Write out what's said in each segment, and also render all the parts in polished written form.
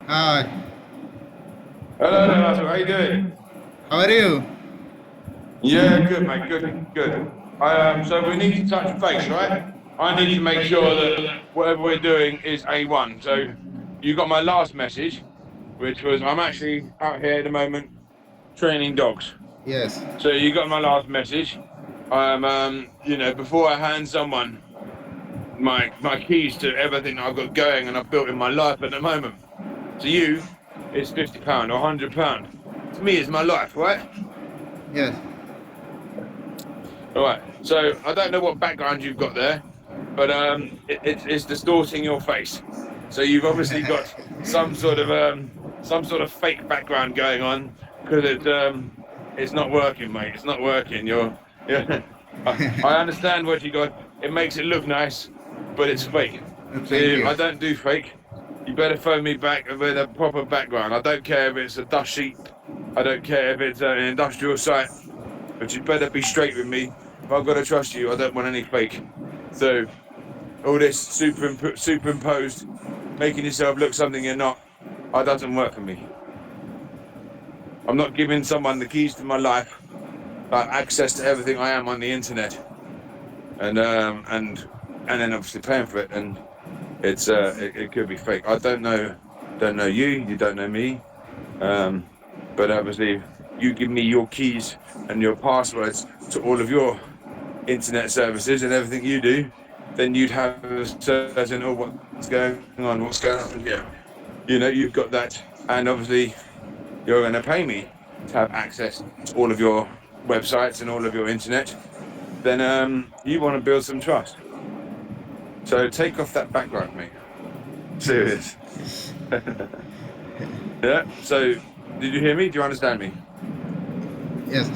Hi, Hello there, Russell. How you doing? how are you? Yeah, good, mate. Good, good. So we need to touch base, right? I need to make sure that whatever we're doing is A1. So you got my last message, which was I'm actually out here at the moment training dogs. Yes. So you got my last message. Before I hand someone my keys to everything I've got going and I've built in my life at the moment. To you, it's £50 or £100. To me, it's my life, right? Yes. All right. So I don't know what background you've got there, but it's distorting your face. So you've obviously got some sort of fake background going on because it's not working, mate. It's not working. Yeah. I understand what you got. It makes it look nice, but it's fake. So Thank you. I don't do fake. You better phone me back with a proper background. I don't care if it's a dust sheet. I don't care if it's an industrial site, but you better be straight with me. If I've got to trust you, I don't want any fake. So all this superimposed, making yourself look something you're not, that doesn't work for me. I'm not giving someone the keys to my life, access to everything I am on the internet, and then obviously paying for it. And it could be fake. I don't know you. You don't know me. But obviously, you give me your keys and your passwords to all of your internet services and everything you do, then you'd have a certain, oh, what's going on here. You've got that, and obviously you're going to pay me to have access to all of your websites and all of your internet. Then you want to build some trust. So take off that background, mate. Serious. Yeah. So did you hear me? Do you understand me? Yes.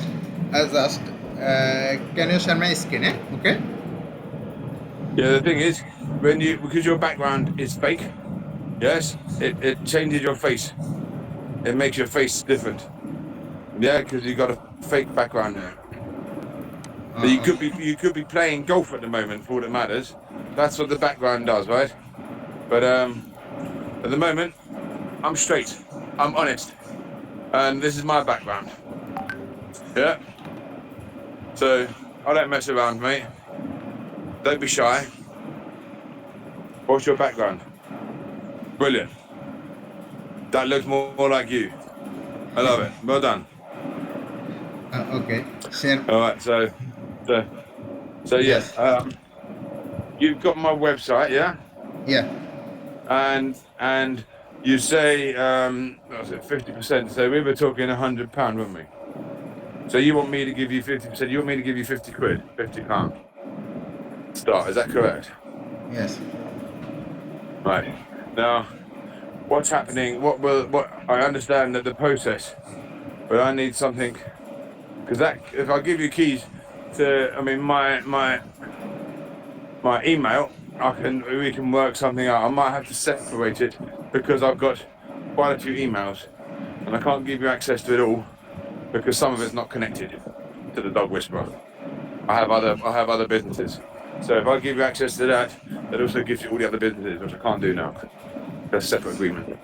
Just can you share my screen? Okay. Yeah. The thing is, because your background is fake, yes, it changes your face. It makes your face different. Yeah, because you got a fake background there. So Okay. you could be playing golf at the moment for all that matters. That's what the background does, right? But at the moment, I'm straight. I'm honest. And this is my background. Yeah. So I don't mess around, mate. Don't be shy. What's your background? Brilliant. That looks more like you. I love it. Well done. Okay. Share. All right. So so yeah. Yes. You've got my website, yeah? Yeah. And you say what was it, 50%. So we were talking £100, weren't we? So you want me to give you 50%, you want me to give you 50 quid, £50 start, is that correct? Yes. Right. Now, what's happening? What I understand that the process, but I need something because that if I give you keys to my email, we can work something out. I might have to separate it because I've got quite a few emails and I can't give you access to it all because some of it's not connected to the dog whisperer. I have other businesses. So if I give you access to that, that also gives you all the other businesses, which I can't do now. That's a separate agreement.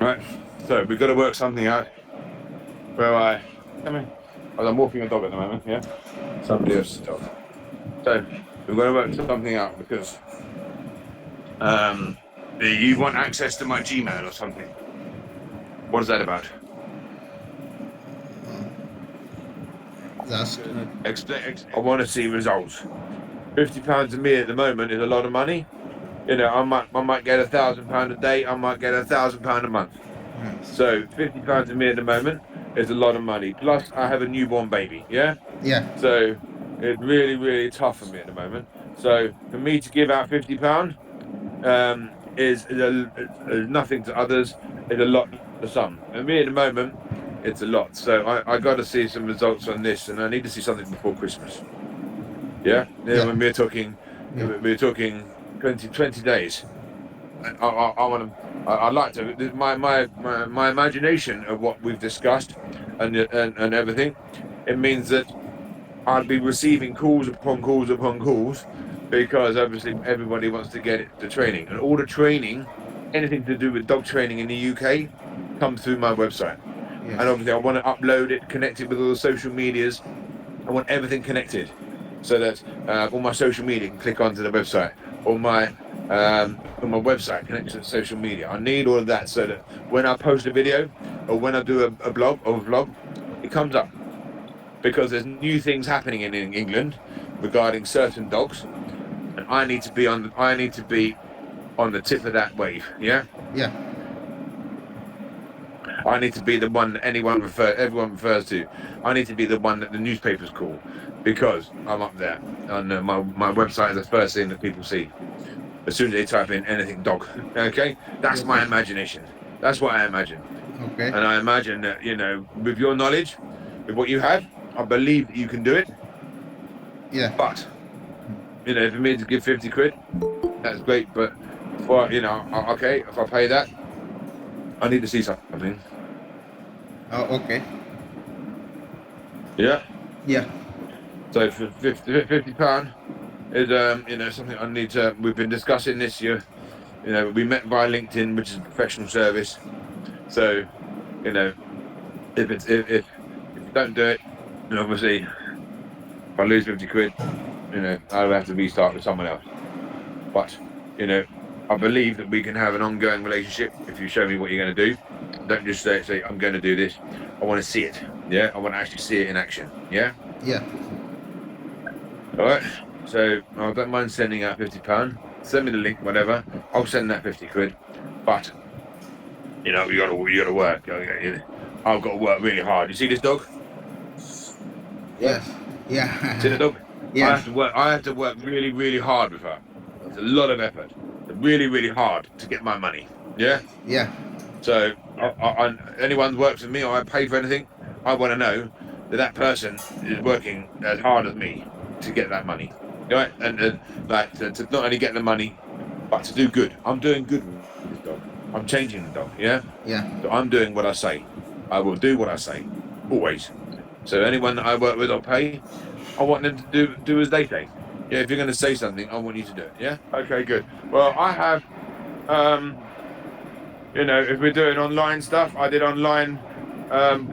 Right. So we've got to work something out where come here. As I'm walking a dog at the moment, yeah? Somebody else's dog. So we've got to work something out because you want access to my Gmail or something. What is that about? Just. I want to see results. £50 to me at the moment is a lot of money. I might get £1,000 a day. I might get £1,000 a month. Yes. So £50 to me at the moment is a lot of money. Plus, I have a newborn baby. Yeah. Yeah. So it's really, really tough for me at the moment. So for me to give out £50 is nothing to others. It's a lot to some. And me at the moment, it's a lot. So I got to see some results on this, and I need to see something before Christmas. Yeah. Yeah. When Yeah. we're talking 20 days. I want to. I'd like to. My imagination of what we've discussed and everything. It means that I'd be receiving calls upon calls because obviously everybody wants to get it to training, and all the training anything to do with dog training in the UK comes through my website. Yes. And obviously, I want to upload it, connect it with all the social medias. I want everything connected, so that all my social media can click onto the website, or my website connects to the social media. I need all of that so that when I post a video or when I do a blog or a vlog, it comes up, because there's new things happening in England regarding certain dogs, and I need to be on the tip of that wave. Yeah. Yeah. I need to be the one that everyone refers to. I need to be the one that the newspapers call, because I'm up there. And my website is the first thing that people see as soon as they type in anything dog. Okay, that's my imagination. That's what I imagine. Okay. And I imagine that, with your knowledge, with what you have, I believe that you can do it. Yeah. But for me to give 50 quid, that's great. But okay, if I pay that, I need to see something. Okay. Yeah. Yeah. So for £50 is something I need to. We've been discussing this year. We met via LinkedIn, which is a professional service. So if you don't do it, then obviously if I lose 50 quid, I'll have to restart with someone else. But I believe that we can have an ongoing relationship if you show me what you're going to do. Don't just say I'm going to do this. I want to see it. Yeah, I want to actually see it in action. Yeah. Yeah. All right. So I don't mind sending out £50. Send me the link, whatever. I'll send that 50 quid. But you gotta work. I've got to work really hard. You see this dog? Yes. Yeah. See the dog? Yeah. I have to work really, really hard with her. It's a lot of effort. Really, really hard to get my money. Yeah. Yeah. So anyone who works with me or I pay for anything, I want to know that person is working as hard as me to get that money. Right? And to not only get the money, but to do good. I'm doing good with this dog. I'm changing the dog. Yeah. Yeah. So I'm doing what I say. I will do what I say, always. So anyone that I work with or pay, I want them to do as they say. Yeah, if you're going to say something, I want you to do it. Yeah. Okay. Good. Well, I have. If we're doing online stuff, I did online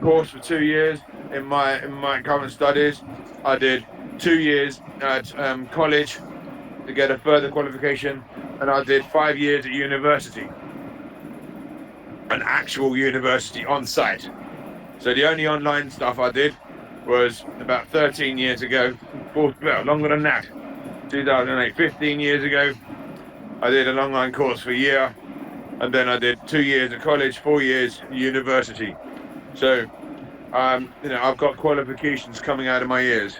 course for 2 years in my current studies. I did 2 years at college to get a further qualification, and I did 5 years at university, an actual university on site. So the only online stuff I did was about 13 years ago, longer than that, 2008, 15 years ago. I did an online course for a year, and then I did 2 years at college, 4 years university. So, I've got qualifications coming out of my ears.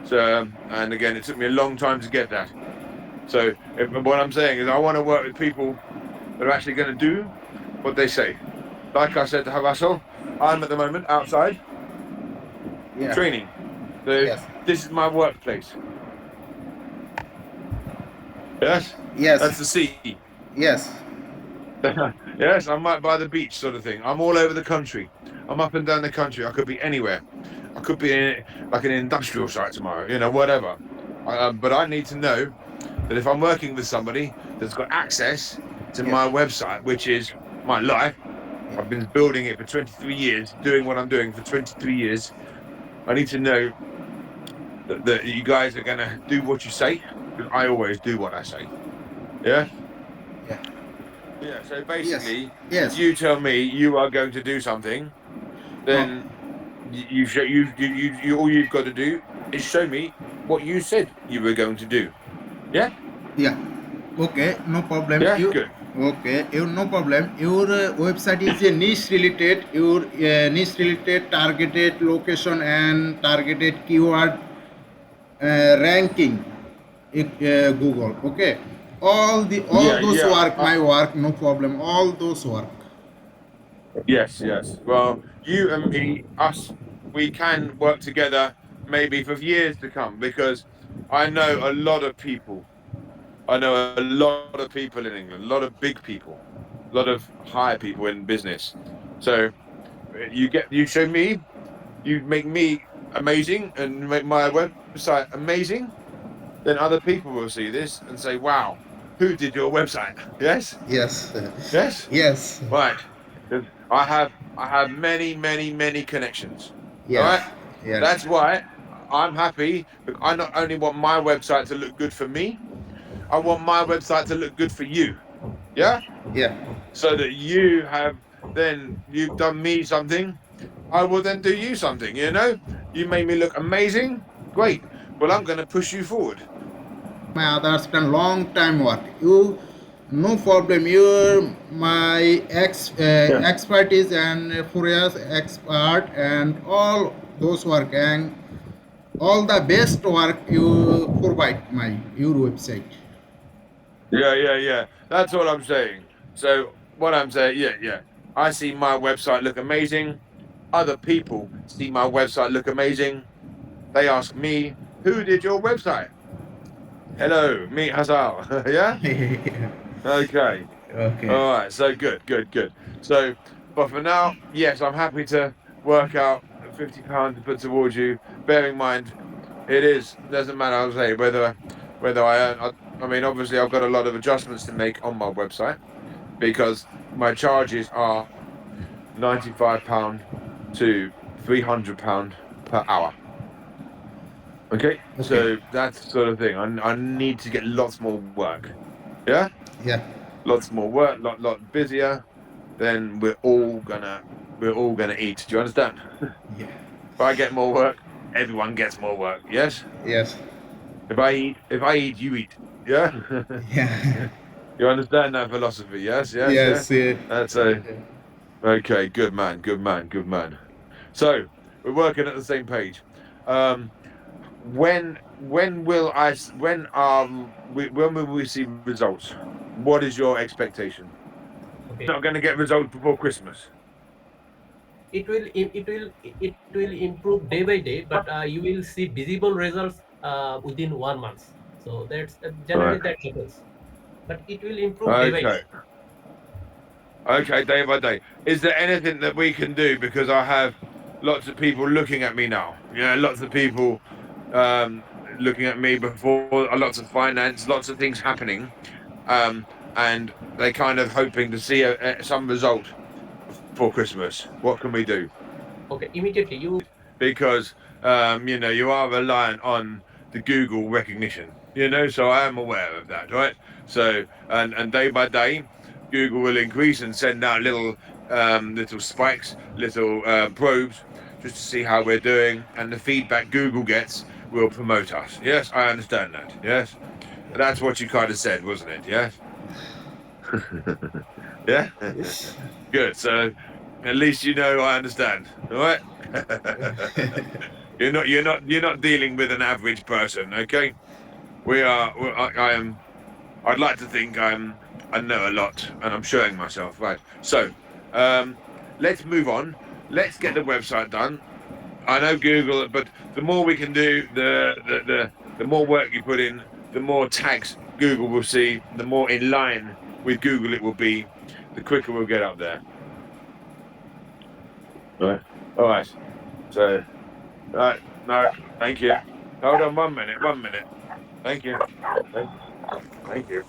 So, and again, it took me a long time to get that. So, what I'm saying is, I want to work with people that are actually going to do what they say. Like I said to Rasel, I'm at the moment outside training. So, This is my workplace. Yes. Yes. That's the sea. Yes. Yes, I'm right by the beach, sort of thing. I'm all over the country. I'm up and down the country. I could be anywhere. I could be in like an industrial site tomorrow, whatever. But I need to know that if I'm working with somebody that's got access to my website, which is my life, I've been building it for 23 years, doing what I'm doing for 23 years. I need to know that you guys are going to do what you say, because I always do what I say. Yeah? Yeah. Yeah, so basically, Yes. if you tell me you are going to do something, then all you've got to do is show me what you said you were going to do. Yeah? Yeah. Okay, no problem. Yeah, good. Okay, no problem. Your website is a niche related. Your niche related, targeted location and targeted keyword ranking. Google. Okay. All those work. My work. No problem. All those work. Yes. Well, you and me, us, we can work together maybe for years to come, because I know a lot of people. I know a lot of people in England, a lot of big people, a lot of high people in business. So you show me, you make me amazing and make my website amazing, then other people will see this and say, wow, who did your website. Yes, Yes. yes, Yes. right. 'Cause I have many connections. All right, Yes. Yes. that's why I'm happy. Because I not only want my website to look good for me, I want my website to look good for you. Yeah, Yeah. so that you've done me something, I will then do you something. You know, you made me look amazing. Great. Well, I'm going to push you forward. My others done long time work. You, no problem. You're my Yeah. expertise and Fourier's expert and all those work and all the best work you provide my your website. Yeah. That's what I'm saying. So what I'm saying, yeah. I see my website look amazing. Other people see my website look amazing. They ask me, "Who did your website?" Hello, me Hazal. Yeah. Okay. Okay. All right. So good. So, but for now, yes, I'm happy to work out £50 to put towards you. Bearing in mind, doesn't matter. I'll say whether I earn. I mean, obviously, I've got a lot of adjustments to make on my website because my charges are £95 to £300 per hour. Okay, Okay. so that's the sort of thing. I need to get lots more work. Yeah, Yeah. lots more work, lot busier. Then we're all gonna eat. Do you understand? Yeah. If I get more work, everyone gets more work. Yes. Yes. If I eat, you eat. Yeah. Yeah. You understand that philosophy? Yes. Yes. Yeah. That's a okay. Good man. So we're working at the same page. Um, when will I? When will we see results? What is your expectation? Okay. Not going to get results before Christmas. It will improve day by day, but you will see visible results within 1 month. So that's Right. generally that happens, but it will improve day by Okay. day. Okay. Day by day. Is there anything that we can do? Because I have lots of people looking at me now. Yeah. Lots of people um, looking at me before. Lots of finance. Lots of things happening. Um, and they kind of hoping to see some result before Christmas. What can we do? Okay, immediately you. Because you are reliant on the Google recognition. So I am aware of that, right? So and day by day, Google will increase and send out little spikes, little probes, just to see how we're doing, and the feedback Google gets will promote us. Yes, I understand that. Yes, that's what you kind of said, wasn't it? Yes. Yeah. Good. So at least you know I understand. All right. You're not dealing with an average person, okay? We are. I am. I'd like to think I know a lot, and I'm showing myself. Right. So, um, let's move on. Let's get the website done. I know Google, but the more we can do, the more work you put in, the more tags Google will see, the more in line with Google it will be, the quicker we'll get up there. Right. All right. So, right. No, thank you. Hold on 1 minute. 1 minute. Thank you. Thank you. Thank you.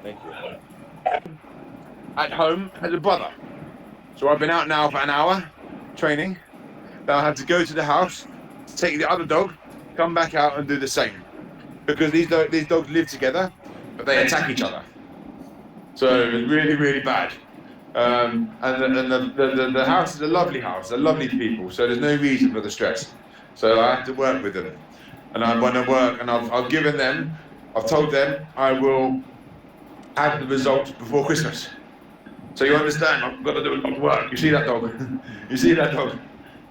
Thank you. Thank you. At home has a brother. So I've been out now for an hour training. Then I had to go to the house, take the other dog, come back out and do the same. Because these dogs live together, but they attack each other. So it's really bad. And the house is a lovely house. They're lovely people. So there's no reason for the stress. So I have to work with them. And I want to work, and I've told them I will have the results before Christmas. So you understand, I've got to do a lot of work. You see that dog? You see that dog?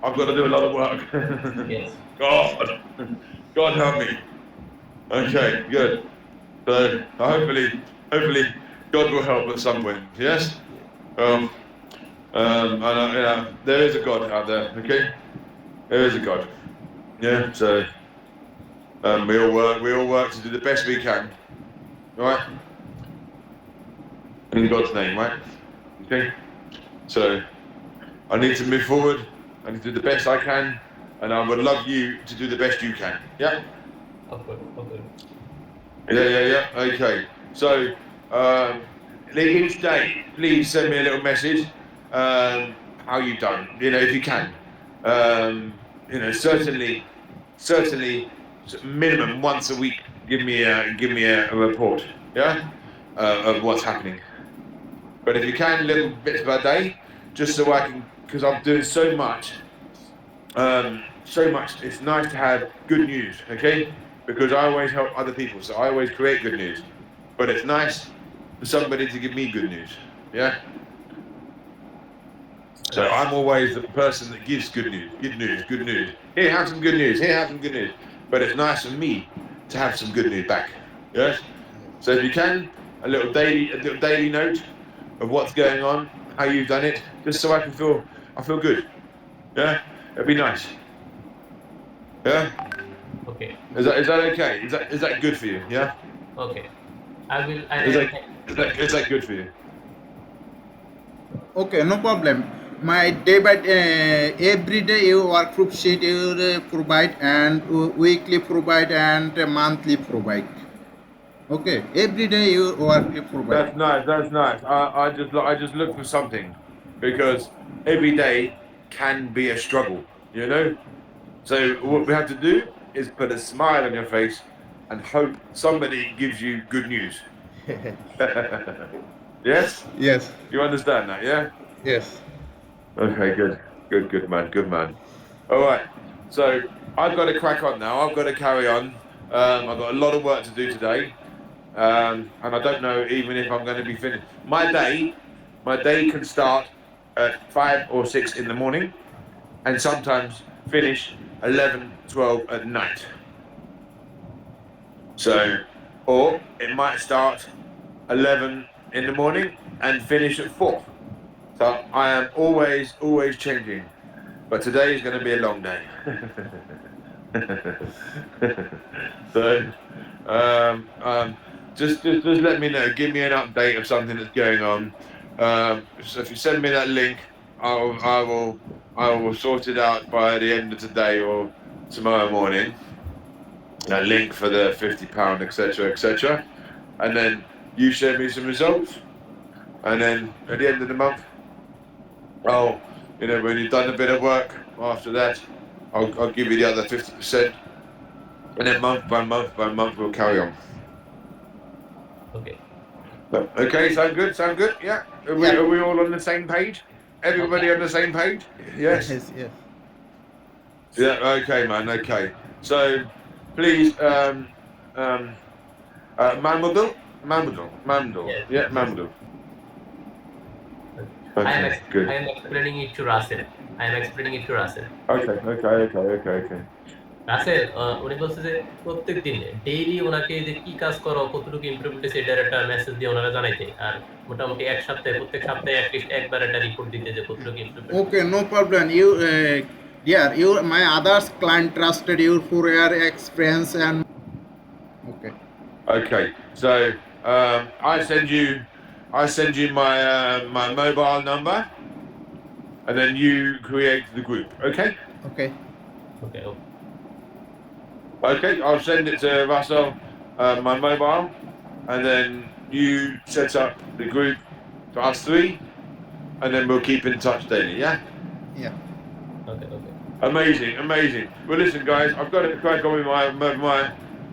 I've got to do a lot of work. Yes. God help me. Okay, good. So hopefully, God will help at some point. Yes. There is a God out there. Okay, there is a God. Yeah. So we all work to do the best we can. All right. In God's name, right? Okay. So I need to move forward. I need to do the best I can. and I would love you to do the best you can. Yeah. Of course, of course. Yeah. Okay. So each day, please send me a little message. How you done? If you can. Certainly, minimum once a week. Give me a report. Yeah. Of what's happening. But if you can, little bits per day, just so I can, because I'm doing so much. It's nice to have good news, okay? Because I always help other people, so I always create good news. But it's nice for somebody to give me good news, yeah? So I'm always the person that gives good news. Here, have some good news. But it's nice for me to have some good news back, yes? So if you can, a little daily note of what's going on, how you've done it, just so I feel good, yeah? It'd be nice. Yeah. Okay. Is that okay? Is that good for you? Yeah. Okay. I will. Is that good for you? Okay, no problem. My day by every day you workgroup sheet you provide, and weekly provide, and monthly provide. Okay, every day you workly provide. That's nice. I just look for something, because every day can be a struggle. So what we have to do is put a smile on your face and hope somebody gives you good news. Yes? Yes, You understand that, yeah? yes. Okay, good man. All right. So I've got to crack on now. I've got to carry on. I've got a lot of work to do today, and I don't know even if I'm going to be finished. My day can start at 5 or 6 in the morning, and sometimes finish 11, 12 at night. So, or it might start 11 in the morning and finish at 4. So I am always changing. But today is going to be a long day. So, just let me know. Give me an update of something that's going on. So if you send me that link, I will sort it out by the end of today or tomorrow morning. A link for the £50, etc. And then you send me some results. And then at the end of the month, when you've done a bit of work, after that, I'll give you the other 50%, and then month by month we'll carry on. Okay. Okay, sound good? Yeah. Are we all on the same page? Everybody on the same page? Yes. Yes. Yeah. Okay, man. Okay. So, please, Mamadou. Yes. Yeah, Mamadou. I Okay, good. am explaining it to Rasel. Okay. Rasel উনি বলছে যে প্রত্যেক দিন daily ওনাকে যে কি কাজ করো, কতটুকু ইমপ্রুভমেন্ট হয়েছে, এটার একটা মেসেজ দিয়ে ওনারা জানাইতে, আর মোটামুটি প্রত্যেক সপ্তাহে অ্যাটলিস্ট একবার একটা রিপোর্ট দিতে যে কতটুকু improvement. Okay, no problem. You my others client trusted you for your experience and. Okay. Okay. So I send you my mobile number, and then you create the group. Okay. Okay. Okay. I'll send it to Russell, my mobile, and then you set up the group for us three, and then we'll keep in touch daily. Yeah. Yeah. Okay. Amazing. Well, listen, guys, I've got to crack on with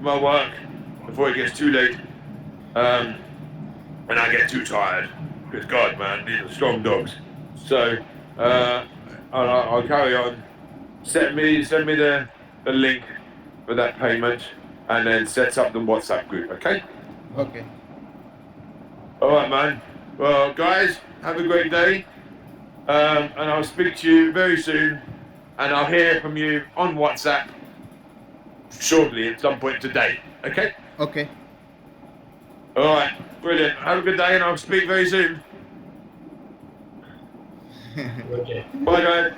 my work before it gets too late, and I get too tired. Because God, man, these are strong dogs. So I'll carry on. Send me the link for that payment, and then set up the WhatsApp group. Okay. Okay. All right, man. Well, guys, have a great day, and I'll speak to you very soon, and I'll hear from you on WhatsApp shortly at some point today. Okay. Okay. All right. Brilliant. Have a good day, and I'll speak very soon. Okay. Bye, guys.